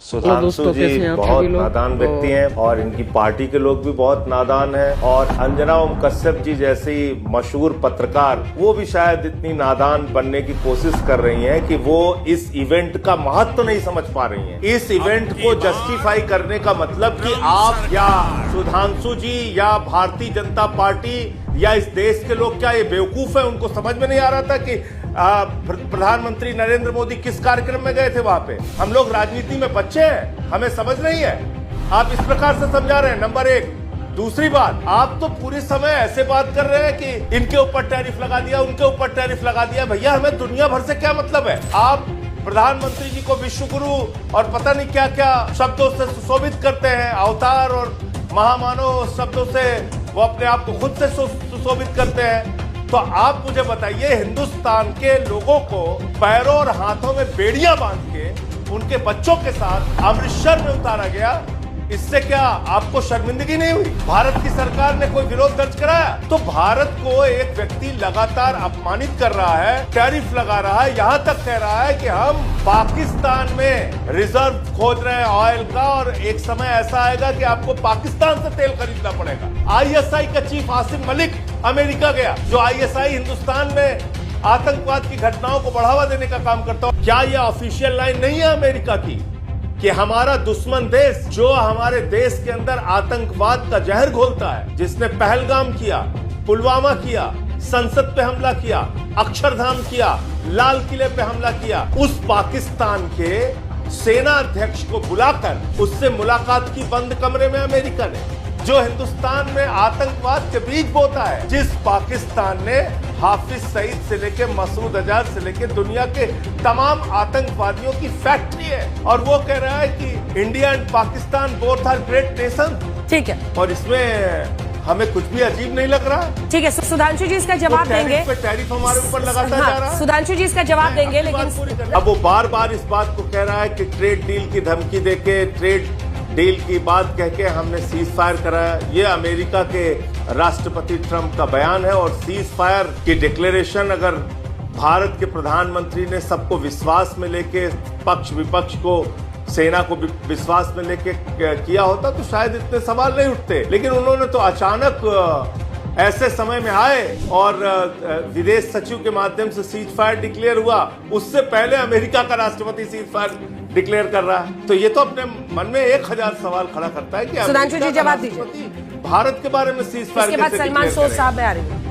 सुधांशु जी बहुत नादान व्यक्ति हैं और इनकी पार्टी के लोग भी बहुत नादान हैं और अंजना ओम कश्यप जी जैसी मशहूर पत्रकार वो भी शायद इतनी नादान बनने की कोशिश कर रही हैं कि वो इस इवेंट का महत्व नहीं समझ पा रही हैं। इस इवेंट को जस्टिफाई करने का मतलब कि आप या सुधांशु जी या भारतीय जनता पार्टी या इस देश के लोग क्या ये बेवकूफ है, उनको समझ में नहीं आ रहा था कि प्रधानमंत्री नरेंद्र मोदी किस कार्यक्रम में गए थे वहां पे। हम लोग राजनीति में बच्चे हैं, हमें समझ नहीं है। आप इस प्रकार से समझा रहे हैं, नंबर एक। दूसरी बात, आप तो पूरे समय ऐसे बात कर रहे हैं कि इनके ऊपर टैरिफ लगा दिया, उनके ऊपर टैरिफ लगा दिया। भैया हमें दुनिया भर से क्या मतलब है? आप प्रधानमंत्री जी को विश्व गुरु और पता नहीं क्या क्या शब्दों से सुशोभित करते हैं, अवतार और महामानव शब्दों से वो अपने आप को खुद से सुशोभित करते हैं। तो आप मुझे बताइए, हिंदुस्तान के लोगों को पैरों और हाथों में बेड़ियां बांध के उनके बच्चों के साथ अमृतसर में उतारा गया, इससे क्या आपको शर्मिंदगी नहीं हुई? भारत की सरकार ने कोई विरोध दर्ज कराया? तो भारत को एक व्यक्ति लगातार अपमानित कर रहा है, टैरिफ लगा रहा है, यहां तक कह रहा है कि हम पाकिस्तान में रिजर्व खोज रहे हैं ऑयल का और एक समय ऐसा आएगा कि आपको पाकिस्तान से तेल खरीदना पड़ेगा। आईएसआई का चीफ आसिम मलिक अमेरिका गया, जो आईएसआई हिंदुस्तान में आतंकवाद की घटनाओं को बढ़ावा देने का काम करता है। क्या यह ऑफिशियल लाइन नहीं है अमेरिका की कि हमारा दुश्मन देश जो हमारे देश के अंदर आतंकवाद का जहर घोलता है, जिसने पहलगाम किया, पुलवामा किया, संसद पे हमला किया, अक्षरधाम किया, लाल किले पे हमला किया, उस पाकिस्तान के सेना अध्यक्ष को बुलाकर उससे मुलाकात की बंद कमरे में अमेरिका ने, जो हिंदुस्तान में आतंकवाद के बीज बोता है, जिस पाकिस्तान ने हाफिज सईद से लेके मसूद अजहर से लेके दुनिया के तमाम आतंकवादियों की फैक्ट्री है, और वो कह रहा है कि India and Pakistan both are great nation. ठीक है, और इसमें हमें कुछ भी अजीब नहीं लग रहा। ठीक है, सुधांशु जी इसका जवाब देंगे। टैरिफ हमारे ऊपर लगाता जा रहा है। सुधांशु जी इसका जवाब देंगे, लेकिन अब वो बार बार इस बात को कह रहा है कि ट्रेड डील की धमकी देके, ट्रेड डील की बात कह के हमने सीज फायर कराया। ये अमेरिका के राष्ट्रपति ट्रंप का बयान है, और सीज फायर की डिक्लेरेशन अगर भारत के प्रधानमंत्री ने सबको विश्वास में लेके, पक्ष विपक्ष को, सेना को विश्वास में लेके किया होता तो शायद इतने सवाल नहीं उठते। लेकिन उन्होंने तो अचानक ऐसे समय में आए और विदेश सचिव के माध्यम से सीज फायर डिक्लेयर हुआ। उससे पहले अमेरिका का राष्ट्रपति सीज फायर डिक्लेयर कर रहा है। तो ये तो अपने मन में 1000 सवाल खड़ा करता है कि सुधांशु जी जवाब दीजिए। भारत के बारे में सीज फायर इसके बाद सलमान सोज साहब में आ रही है।